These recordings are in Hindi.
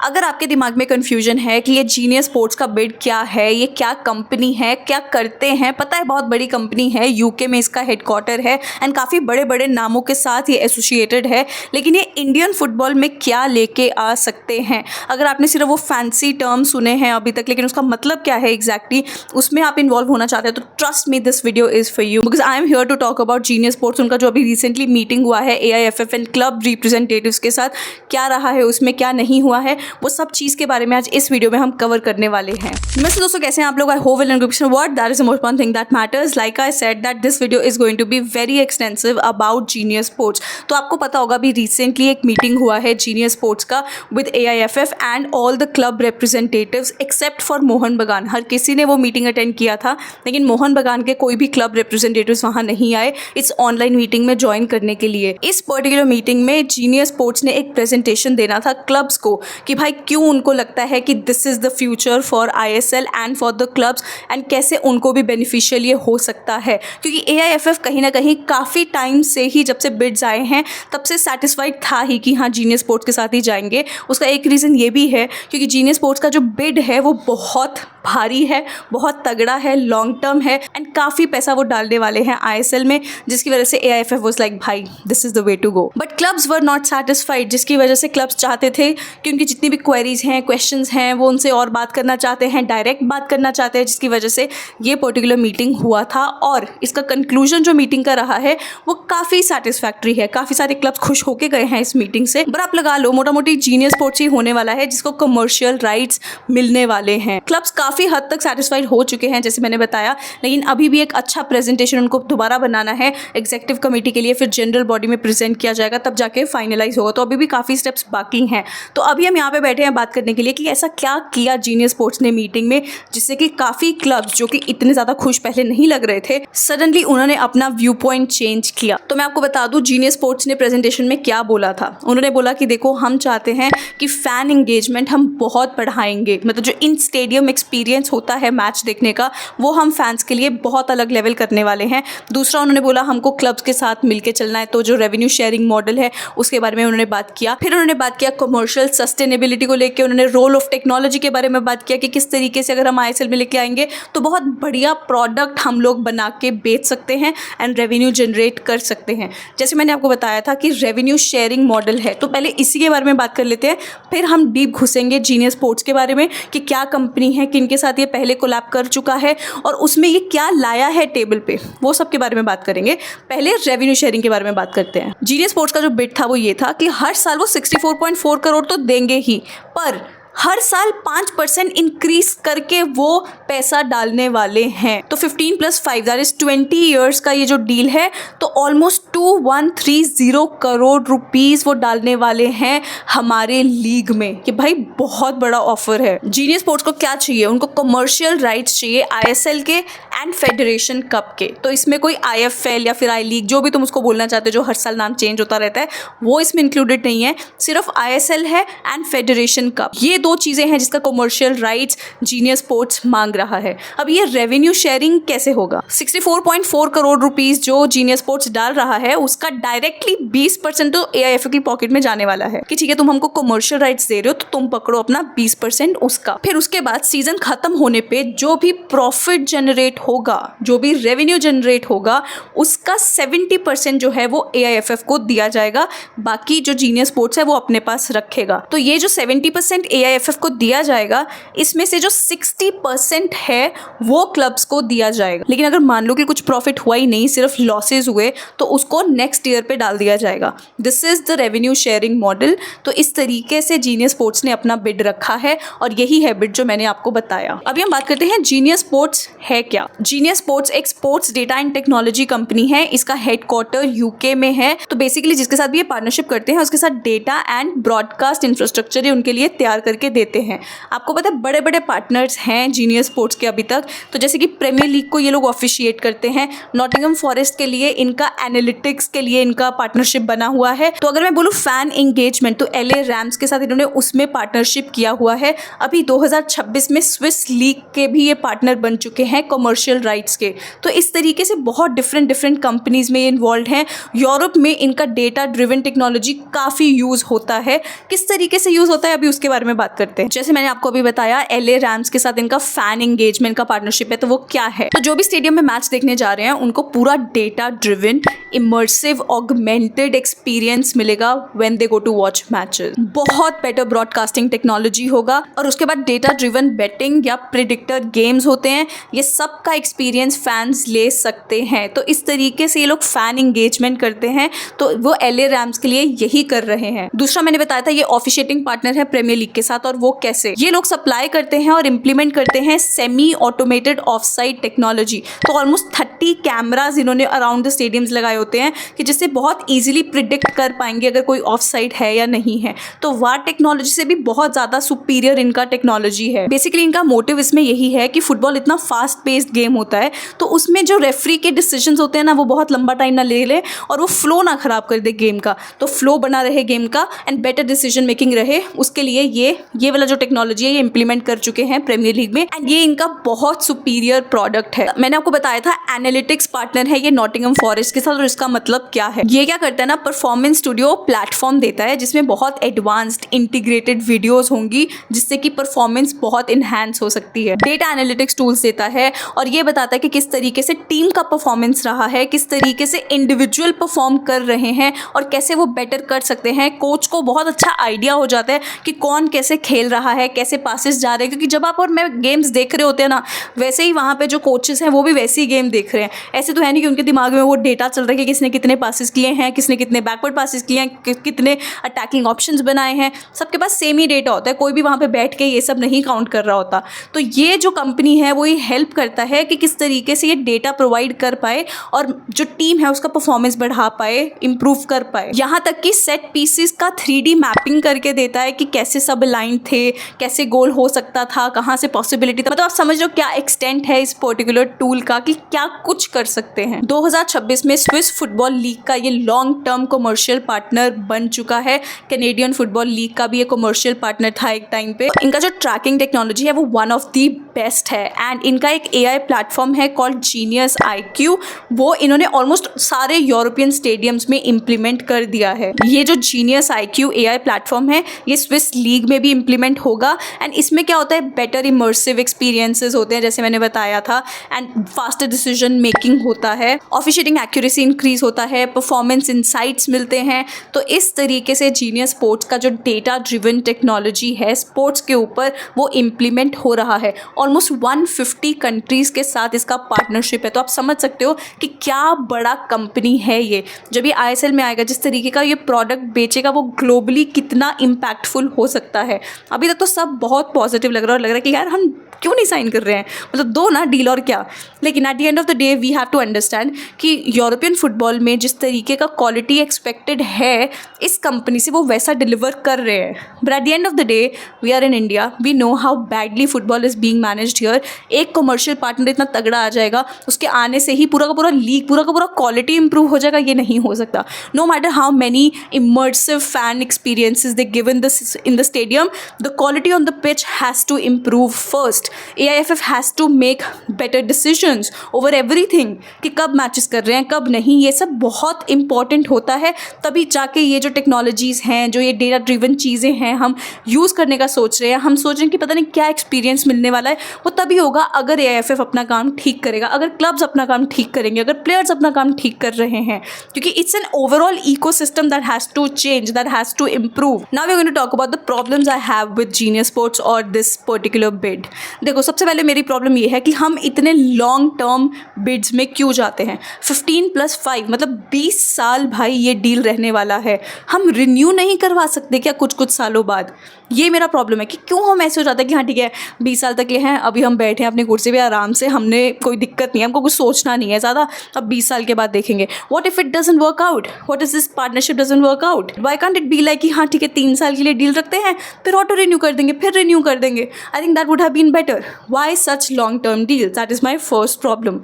अगर आपके दिमाग में कन्फ्यूजन है कि ये जीनियस स्पोर्ट्स का बिड क्या है, ये क्या कंपनी है, क्या करते हैं, पता है बहुत बड़ी कंपनी है, यूके में इसका हेडक्वार्टर है एंड काफ़ी बड़े बड़े नामों के साथ ये एसोसिएटेड है, लेकिन ये इंडियन फुटबॉल में क्या लेके आ सकते हैं। अगर आपने सिर्फ वो फैंसी टर्म सुने हैं अभी तक, लेकिन उसका मतलब क्या है एग्जैक्टली, उसमें आप इन्वॉल्व होना चाहते हैं तो trust me, this video is for you, because I am here to talk about Genius Sports. उनका जो अभी रिसेंटली मीटिंग हुआ है AIFF एंड क्लब रिप्रेजेंटेटिव्स के साथ, क्या रहा है उसमें, क्या नहीं हुआ है, वो सब चीज़ के बारे में आज इस वीडियो में हम कवर करने वाले हैं। वैसे दोस्तों कैसे हैं आप लोग? I hope well and good. What that is the most important thing that matters. Like I said that this video is going to be very extensive about Genius Sports. तो आपको पता होगा अभी रिसेंटली एक मीटिंग हुआ है जीनियस स्पोर्ट्स का with AIFF and all the club representatives except for Mohan बगान। हर किसी ने वो मीटिंग अटेंड किया था, लेकिन मोहन बगान के कोई भी क्लब रिप्रेजेंटेटिव्स वहाँ नहीं आए इस ऑनलाइन मीटिंग में ज्वाइन करने के लिए। इस पर्टिकुलर मीटिंग में जीनियस स्पोर्ट्स ने एक प्रेजेंटेशन देना था क्लब्स को कि भाई क्यों उनको लगता है कि this is the future for ISL and for the clubs and कैसे उनको भी बेनिफिशियल ये हो सकता है। क्योंकि AIFF कहीं ना कहीं काफ़ी टाइम से ही, जब से बिड्स आए हैं तब से सेटिस्फाइड था ही कि हाँ जीनियस स्पोर्ट्स के साथ ही जाएंगे। उसका एक रीज़न ये भी है क्योंकि जीनियस स्पोर्ट्स का जो बिड है वो बहुत भारी है, बहुत तगड़ा है, लॉन्ग टर्म है एंड काफ़ी पैसा वो डालने वाले हैं ISL में, जिसकी वजह से AIFF वाज लाइक भाई this is the way to go. But clubs were not satisfied, जिसकी वजह से क्लब्स चाहते थे कि उनकी जितनी भी क्वेरीज हैं, क्वेश्चंस हैं, वो उनसे और बात करना चाहते हैं, डायरेक्ट बात करना चाहते हैं, जिसकी वजह से ये पर्टिकुलर मीटिंग हुआ था। और इसका कंक्लूजन जो मीटिंग का रहा है वो काफ़ी सेटिस्फैक्ट्री है। काफ़ी सारे क्लब्स खुश होके गए हैं इस मीटिंग से। पर आप लगा लो मोटा मोटी जीनियस स्पोर्ट्स ही होने वाला है जिसको कमर्शियल राइट्स मिलने वाले हैं। क्लब्स काफ़ी हद तक सेटिस्फाइड हो चुके हैं जैसे मैंने बताया, लेकिन अभी भी एक अच्छा प्रेजेंटेशन उनको दोबारा बनाना है एग्जीक्यूटिव कमेटी के लिए, फिर जनरल बॉडी में प्रेजेंट किया जाएगा, तब जाके फाइनलाइज होगा। तो अभी भी काफ़ी स्टेप्स बाकी हैं। तो अभी हम यहाँ पे बैठे हैं बात करने के लिए कि ऐसा क्या किया जीनियस स्पोर्ट्स ने मीटिंग में जिससे कि काफ़ी क्लब्स जो कि इतने ज़्यादा खुश पहले नहीं लग रहे थे, सडनली उन्होंने अपना व्यू पॉइंट चेंज किया। तो मैं आपको बता दूं जीनियस स्पोर्ट्स ने प्रेजेंटेशन में क्या बोला था। उन्होंने बोला कि देखो हम चाहते हैं कि फ़ैन इंगेजमेंट हम बहुत बढ़ाएंगे, मतलब जो इन स्टेडियम एक्सपीरियंस होता है मैच देखने का वो हम फैंस के लिए बहुत अलग लेवल करने वाले हैं। दूसरा उन्होंने बोला हमको क्लब्स के साथ मिलके चलना है, तो जो रेवेन्यू शेयरिंग मॉडल है उसके बारे में उन्होंने बात किया। फिर उन्होंने बात किया कमर्शियल सस्टेनेबिलिटी को लेकर, उन्होंने रोल ऑफ टेक्नोलॉजी के बारे में बात किया कि किस तरीके से अगर हम ISL में लेके आएंगे तो बहुत बढ़िया प्रोडक्ट हम लोग बना के बेच सकते हैं एंड रेवेन्यू जनरेट कर सकते हैं। जैसे मैंने आपको बताया था कि रेवेन्यू शेयरिंग मॉडल है, तो पहले इसी के बारे में बात कर लेते हैं, फिर हम डीप घुसेंगे जीनियस स्पोर्ट्स के बारे में कि क्या कंपनी है, किन के साथ ये पहले कोलैब कर चुका है और उसमें ये क्या लाया है टेबल पे, वो सब के बारे में बात करेंगे। पहले रेवेन्यू शेयरिंग के बारे में बात करते हैं। जीनियस स्पोर्ट्स का जो बिड था वो ये था कि हर साल वो 64.4 करोड़ तो देंगे ही, पर हर साल 5% इंक्रीज करके वो पैसा डालने वाले हैं। तो 15 + 5 दैट इज 20 ईयर्स का ये जो डील है, तो ऑलमोस्ट 2130 करोड़ रुपीस वो डालने वाले हैं हमारे लीग में। कि भाई बहुत बड़ा ऑफर है। जीनियस स्पोर्ट्स को क्या चाहिए? उनको कमर्शियल राइट्स चाहिए ISL के एंड फेडरेशन कप के। तो इसमें कोई IFL या फिर I लीग, जो भी तुम उसको बोलना चाहते हो, जो हर साल नाम चेंज होता रहता है, वो इसमें इंक्लूडेड नहीं है। सिर्फ ISL है एंड फेडरेशन कप, ये दो चीज़ें हैं जिसका कमर्शियल राइट्स जीनियस स्पोर्ट्स मांग रहा है। अब ये रेवेन्यू शेयरिंग कैसे होगा? 64.4 करोड़ रुपीस जो जीनियस स्पोर्ट्स डाल रहा है उसका डायरेक्टली 20% तो AIFF की पॉकेट में जाने वाला है कि ठीक है तुम हमको कमर्शियल राइट्स दे रहे हो तो तुम पकड़ो अपना 20% उसका। फिर उसके बाद सीजन खत्म होने पे जो भी प्रॉफिट जनरेट होगा, जो भी रेवेन्यू जनरेट होगा, उसका 70% जो है वो AIFF को दिया जाएगा, बाकी जो जीनियस स्पोर्ट्स है वो अपने पास रखेगा। तो ये जो 70% AIFF को दिया जाएगा, इसमें से जो 60% है वो क्लब्स को दिया जाएगा। लेकिन अगर मान लो कि कुछ प्रॉफिट हुआ ही नहीं, सिर्फ लॉसेज हुए, तो उसको नेक्स्ट ईयर पे डाल दिया जाएगा। This is the revenue sharing model. तो इस तरीके से जीनियस स्पोर्ट्स ने अपना बिड रखा है और यही है बिड जो मैंने आपको बताया। अभी हम बात करते हैं जीनियस स्पोर्ट्स है क्या। जीनियस स्पोर्ट्स एक sports data and technology company है। इसका हेडक्वार्टर यूके में है। तो बेसिकली जिसके साथ भी ये पार्टनरशिप करते हैं उसके साथ डेटा एंड ब्रॉडकास्ट इंफ्रास्ट्रक्चर ये उनके लिए तैयार करके देते हैं। आपको पता है बड़े बड़े पार्टनर्स हैं जीनियस स्पोर्ट्स के अभी तक। तो जैसे कि प्रीमियर लीग को ये लोग ऑफिशिएट करते हैं, नॉटिंघम फॉरेस्ट के लिए इनका एनालिटिक्स के लिए इनका पार्टनरशिप बना हुआ है। तो अगर मैं बोलूँ फैन एंगेजमेंट, तो LA रैम्स के साथ इन्होंने उसमें पार्टनरशिप किया हुआ है। अभी 2026 में स्विस लीग के भी ये पार्टनर बन चुके हैं कमर्शियल राइट्स के। तो इस तरीके से बहुत डिफरेंट कंपनीज में इन्वॉल्व हैं। यूरोप में इनका डेटा ड्रिवन टेक्नोलॉजी काफ़ी यूज़ होता है। किस तरीके से यूज़ होता है अभी उसके बारे में बात बात करते हैं। जैसे मैंने आपको अभी बताया LA रैम्स के साथ इनका फैन एंगेजमेंट का पार्टनरशिप है, तो वो क्या है? तो जो भी स्टेडियम में मैच देखने जा रहे हैं उनको पूरा data driven immersive augmented experience मिलेगा when they go to watch matches. बहुत बेटर ब्रॉडकास्टिंग टेक्नोलॉजी होगा और उसके बाद डेटा ड्रिवन बेटिंग या प्रिडिक्टर गेम्स होते हैं, ये सब का एक्सपीरियंस फैंस ले सकते हैं। तो इस तरीके से ये लोग फैन एंगेजमेंट करते हैं, तो वो LA रैम्स के लिए यही कर रहे हैं। दूसरा मैंने बताया था ये ऑफिशिएटिंग पार्टनर है प्रीमियर लीग के साथ, और वो कैसे? ये लोग सप्लाई करते हैं और इंप्लीमेंट करते हैं semi automated of side technology. तो ऑलमोस्ट 30 कैमराज इन्होंने अराउंड द स्टेडियम्स लगाए होते हैं कि जिससे बहुत ईजिली प्रिडिक्ट कर पाएंगे अगर कोई ऑफ साइड है या नहीं है। तो वार टेक्नोलॉजी से भी बहुत ज़्यादा सुपीरियर इनका टेक्नोलॉजी है। बेसिकली इनका मोटिव इसमें यही है कि फुटबॉल इतना फास्ट पेस्ड गेम होता है, तो उसमें जो रेफरी के डिसीजंस होते हैं ना, वो बहुत लंबा टाइम ना ले ले और वो फ्लो ना खराब कर दे गेम का। तो फ्लो बना रहे गेम का एंड बेटर डिसीजन मेकिंग रहे, उसके लिए ये वाला जो टेक्नोलॉजी है ये इंप्लीमेंट कर चुके हैं प्रीमियर लीग में, एंड ये इनका बहुत सुपीरियर प्रोडक्ट है। मैंने आपको बताया था एनालिटिक्स पार्टनर है ये नॉटिंघम फॉरेस्ट के साथ, और इसका मतलब क्या है? ये क्या करता है ना, परफॉर्मेंस स्टूडियो प्लेटफॉर्म देता है जिसमें बहुत एडवांस्ड इंटीग्रेटेड वीडियोस होंगी जिससे कि परफॉर्मेंस बहुत इनहैंस हो सकती है। डेटा एनालिटिक्स टूल्स देता है और ये बताता है कि किस तरीके से टीम का परफॉर्मेंस रहा है, किस तरीके से इंडिविजुअल परफॉर्म कर रहे हैं और कैसे वो बेटर कर सकते हैं। कोच को बहुत अच्छा आइडिया हो जाता है कि कौन कैसे खेल रहा है, कैसे पासेस जा रहे हैं, क्योंकि जब आप और मैं गेम्स देख रहे होते हैं ना, वैसे ही वहाँ पे जो कोचेस हैं वो भी वैसे ही गेम देख रहे हैं। ऐसे तो है नहीं कि उनके दिमाग में वो डेटा चल रहा है कि किसने कितने पासेस किए हैं, किसने कितने बैकवर्ड पासेस किए हैं, कितने अटैकिंग ऑप्शंस बनाए हैं। सबके पास सेम ही डेटा होता है, कोई भी वहाँ पे बैठ के ये सब नहीं काउंट कर रहा होता। तो ये जो कंपनी है वो ये हेल्प करता है कि किस तरीके से ये डेटा प्रोवाइड कर पाए और जो टीम है उसका परफॉर्मेंस बढ़ा पाए, इंप्रूव कर पाए। यहाँ तक कि सेट पीसेस का 3D मैपिंग करके देता है कि कैसे सब अलाइन थे, कैसे गोल हो सकता था, कहाँ से पॉसिबिलिटी था। मतलब आप समझ लो क्या एक्सटेंट है इस पर्टिकुलर टूल का कि क्या कुछ कर सकते हैं। 2026 में स्विस फुटबॉल लीग का ये लॉन्ग टर्म कमर्शियल पार्टनर बन चुका है। कैनेडियन फुटबॉल लीग का भी ये कमर्शियल पार्टनर था एक टाइम पे। इनका जो ट्रैकिंग टेक्नोलॉजी है वो वन ऑफ द बेस्ट है, एंड इनका एक AI प्लेटफॉर्म है कॉल्ड जीनियस IQ। वो इन्होंने ऑलमोस्ट सारे यूरोपियन स्टेडियम्स में इम्प्लीमेंट कर दिया है। ये जो जीनियस IQ AI प्लेटफॉर्म है ये स्विस लीग में भी इम्प्लीमेंट होगा, एंड इसमें क्या होता है, बेटर इमर्सिव एक्सपीरियंसेस होते हैं जैसे मैंने बताया था, एंड फास्टर डिसीजन मेकिंग होता है, ऑफिशिएटिंग एक्यूरेसी इंक्रीज होता है, परफॉर्मेंस इंसाइट्स मिलते हैं। तो इस तरीके से जीनियस स्पोर्ट्स का जो डेटा ड्रिवन टेक्नोलॉजी है स्पोर्ट्स के ऊपर वो इम्प्लीमेंट हो रहा है। ऑलमोस्ट 150 कंट्रीज़ के साथ इसका पार्टनरशिप है। तो आप समझ सकते हो कि क्या बड़ा कंपनी है ये। जब ये ISL में आएगा, जिस तरीके का ये प्रोडक्ट बेचेगा वो ग्लोबली कितना इम्पैक्टफुल हो सकता है। अभी तक तो सब बहुत पॉजिटिव लग रहा है और लग रहा है कि यार हम क्यों नहीं साइन कर रहे हैं, मतलब दो ना डील और क्या। लेकिन at the end of the day we have to understand कि यूरोपियन फुटबॉल में जिस तरीके का क्वालिटी एक्सपेक्टेड है इस कंपनी से वो वैसा डिलीवर कर रहे हैं। But at the end of the day we are in India, we know how badly football is being managed here. एक कमर्शियल पार्टनर इतना तगड़ा आ जाएगा, उसके आने से ही पूरा का पूरा लीग, पूरा का पूरा क्वालिटी इंप्रूव हो जाएगा, ये नहीं हो सकता। No matter how many immersive fan experiences they give in the stadium, the quality on the pitch has to improve first. AIFF has to make better decisions over everything कि कब मैचेस कर रहे हैं कब नहीं, ये सब बहुत इंपॉर्टेंट होता है। तभी जाके ये जो टेक्नोलॉजीज़ हैं, जो ये डेटा ड्रिवन चीज़ें हैं हम यूज़ करने का सोच रहे हैं, हम सोच रहे हैं कि पता नहीं क्या एक्सपीरियंस मिलने वाला है, वो तभी होगा अगर AIFF अपना काम ठीक करेगा, अगर क्लब्स अपना काम ठीक करेंगे, अगर प्लेयर्स अपना काम ठीक कर रहे हैं, क्योंकि it's an overall ecosystem that has to change, that has to improve. Now we are going to talk about the problems I have with Genius Sports और दिस पर्टिकुलर बिड। देखो सबसे पहले मेरी प्रॉब्लम ये है कि हम इतने लॉन्ग टर्म बिड्स में क्यों जाते हैं। 15+5 मतलब 20 साल भाई ये डील रहने वाला है, हम रिन्यू नहीं करवा सकते क्या कुछ सालों बाद? ये मेरा प्रॉब्लम है कि क्यों हम ऐसे हो जाते हैं कि हाँ ठीक है 20 साल तक ये हैं, अभी हम बैठे हैं अपनी कुर्सी पे आराम से, हमने कोई दिक्कत नहीं है, हमको कुछ सोचना नहीं है ज़्यादा, अब 20 साल के बाद देखेंगे। What if it doesn't work out, what is this partnership doesn't work out, why can't it be like कि हाँ ठीक है 3 साल के लिए डील रखते हैं, फिर ऑटो रिन्यू कर देंगे, फिर रिन्यू कर देंगे। I think that would have been better. Why such long term deals? That is my first problem.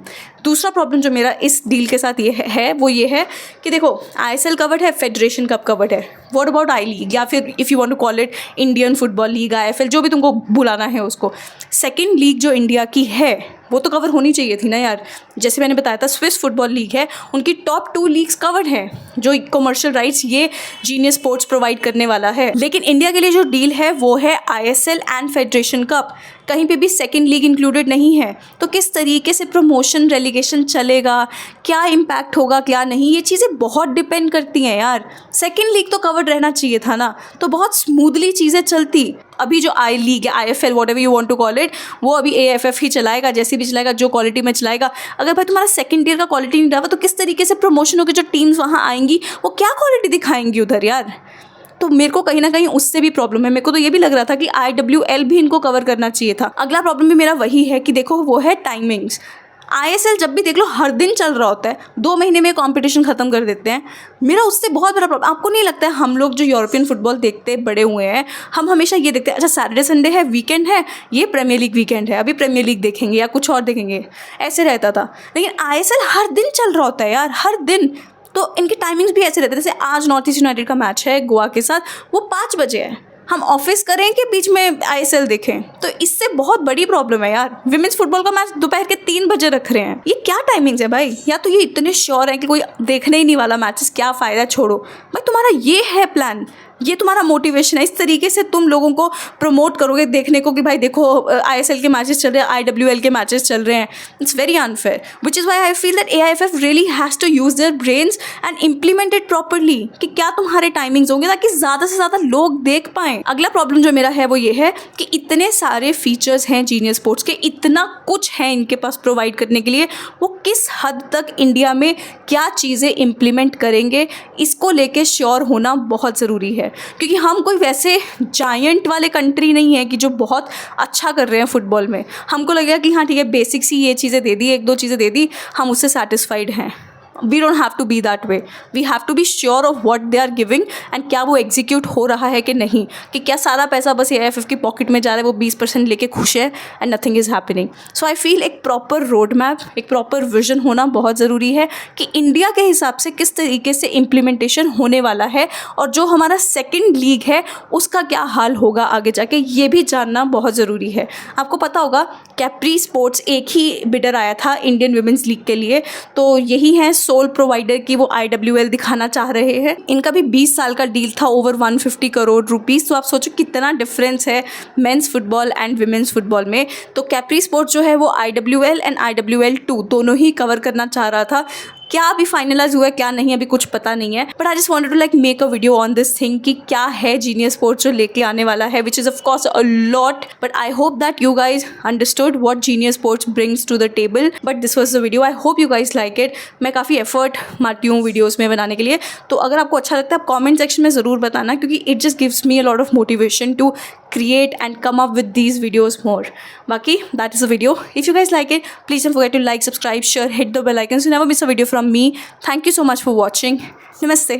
दूसरा प्रॉब्लम जो मेरा इस डील के साथ ये है कि देखो ISL कवर्ड है, फेडरेशन कप कवर्ड है, व्हाट अबाउट आई लीग या फिर if you want to call it Indian Football League, IFL, जो भी तुमको बुलाना है उसको, सेकेंड लीग जो इंडिया की है वो तो कवर होनी चाहिए थी ना यार। जैसे मैंने बताया था स्विस फुटबॉल लीग है, उनकी टॉप 2 लीग्स कवर्ड है, जो कमर्शियल राइट्स ये जीनियस स्पोर्ट्स प्रोवाइड करने वाला है। लेकिन इंडिया के लिए जो डील है वो है ISL एंड फेडरेशन कप, कहीं पे भी सेकेंड लीग इंक्लूडेड नहीं है। तो किस तरीके से प्रमोशन रेलीगेशन चलेगा, क्या इम्पैक्ट होगा क्या नहीं, ये चीज़ें बहुत डिपेंड करती हैं यार। सेकेंड लीग तो कवर्ड रहना चाहिए था ना, तो बहुत स्मूथली चीज़ें चलती। अभी जो आई लीग है, IFL whatever you want to call it, वो अभी AFF ही चलाएगा, जैसे भी चलाएगा, जो क्वालिटी में चलाएगा। अगर भाई तुम्हारा सेकंड ईयर का क्वालिटी नहीं रहा तो किस तरीके से प्रमोशन होगी, जो टीम्स वहाँ आएंगी वो क्या क्वालिटी दिखाएंगी उधर यार। तो मेरे को कहीं ना कहीं उससे भी प्रॉब्लम है। मेरे को तो ये भी लग रहा था कि IWL भी इनको कवर करना चाहिए था। अगला प्रॉब्लम भी मेरा वही है कि देखो वो है टाइमिंग्स। ISL जब भी देख लो हर दिन चल रहा होता है, 2 महीने में कंपटीशन ख़त्म कर देते हैं। मेरा उससे बहुत बड़ा प्रॉब्लम, आपको नहीं लगता है हम लोग जो यूरोपियन फुटबॉल देखते बड़े हुए हैं, हम हमेशा ये देखते हैं अच्छा सैटरडे संडे है, वीकेंड है, ये प्रीमियर लीग वीकेंड है, अभी प्रीमियर लीग देखेंगे या कुछ और देखेंगे, ऐसे रहता था। लेकिन ISL हर दिन चल रहा होता है यार, हर दिन। तो इनकी टाइमिंग्स भी ऐसे रहते हैं। जैसे आज नॉर्थ ईस्ट यूनाइटेड का मैच है गोवा के साथ, वो 5 बजे है। हम ऑफिस करें कि बीच में ISL देखें, तो इससे बहुत बड़ी प्रॉब्लम है यार। विमेंस फुटबॉल का मैच दोपहर के 3 बजे रख रहे हैं, ये क्या टाइमिंग्स है भाई। या तो ये इतने श्योर है कि कोई देखने ही नहीं वाला मैचेस, क्या फ़ायदा, छोड़ो भाई। तुम्हारा ये है प्लान, ये तुम्हारा मोटिवेशन है, इस तरीके से तुम लोगों को प्रमोट करोगे देखने को कि भाई देखो ISL के मैचेस चल रहे हैं, IWL के मैचेस चल रहे हैं। It's very unfair, which is why I feel that AIFF really has to use their brains and implement it properly कि क्या तुम्हारे टाइमिंग्स होंगे ताकि ज़्यादा से ज़्यादा लोग देख पाएँ। अगला प्रॉब्लम जो मेरा है वो ये है कि इतने सारे फीचर्स हैं जीनियस स्पोर्ट्स के, इतना कुछ है इनके पास प्रोवाइड करने के लिए, वो किस हद तक इंडिया में क्या चीज़ें इम्प्लीमेंट करेंगे, इसको लेके श्योर होना बहुत ज़रूरी है। क्योंकि हम कोई वैसे जायंट वाले कंट्री नहीं है कि जो बहुत अच्छा कर रहे हैं फुटबॉल में। हमको लगेगा कि हाँ ठीक है, बेसिक्स ही ये चीज़ें दे दी, 1-2 चीज़ें दे दी, हम उससे सेटिस्फाइड हैं। We don't have to be that way, we have to be sure of what they are giving and क्या वो एग्जीक्यूट हो रहा है कि नहीं, कि क्या सारा पैसा बस AIFF की पॉकेट में जा रहा है, वो 20% लेके खुश है and nothing is happening. So I feel एक प्रॉपर रोड मैप, एक प्रॉपर विजन होना बहुत ज़रूरी है कि इंडिया के हिसाब से किस तरीके से इम्प्लीमेंटेशन होने वाला है, और जो हमारा सेकेंड लीग है उसका क्या हाल होगा आगे जाके, ये भी जानना बहुत ज़रूरी है। आपको पता होगा कैप्री स्पोर्ट्स एक ही बिडर आया था इंडियन वुमेंस लीग के लिए, तो यही है सोल प्रोवाइडर की वो IWL दिखाना चाह रहे हैं। इनका भी 20 साल का डील था, ओवर 150 करोड़ रुपीस। तो आप सोचो कितना डिफरेंस है mains football and women's football में। तो कैप्री स्पोर्ट्स जो है वो IWL एंड IWL2 दोनों ही कवर करना चाह रहा था। क्या अभी फाइनलाइज हुआ है क्या नहीं, अभी कुछ पता नहीं है, but I just wanted to like make a video on this thing कि क्या है जीनियस स्पोर्ट्स जो लेके आने वाला है, which is of course a lot, but I hope that you guys understood what Genius Sports brings to the table. But this was the video, I hope you guys like it. मैं काफ़ी एफर्ट मारती हूँ वीडियोज़ में बनाने के लिए, तो अगर आपको अच्छा लगता है आप कॉमेंट सेक्शन में ज़रूर बताना, क्योंकि it just gives me a lot of motivation to create and come up with these videos more. Baki, that is the video. If you guys like it, please don't forget to like, subscribe, share, hit the bell icon so you never miss a video from me. Thank you so much for watching. Namaste.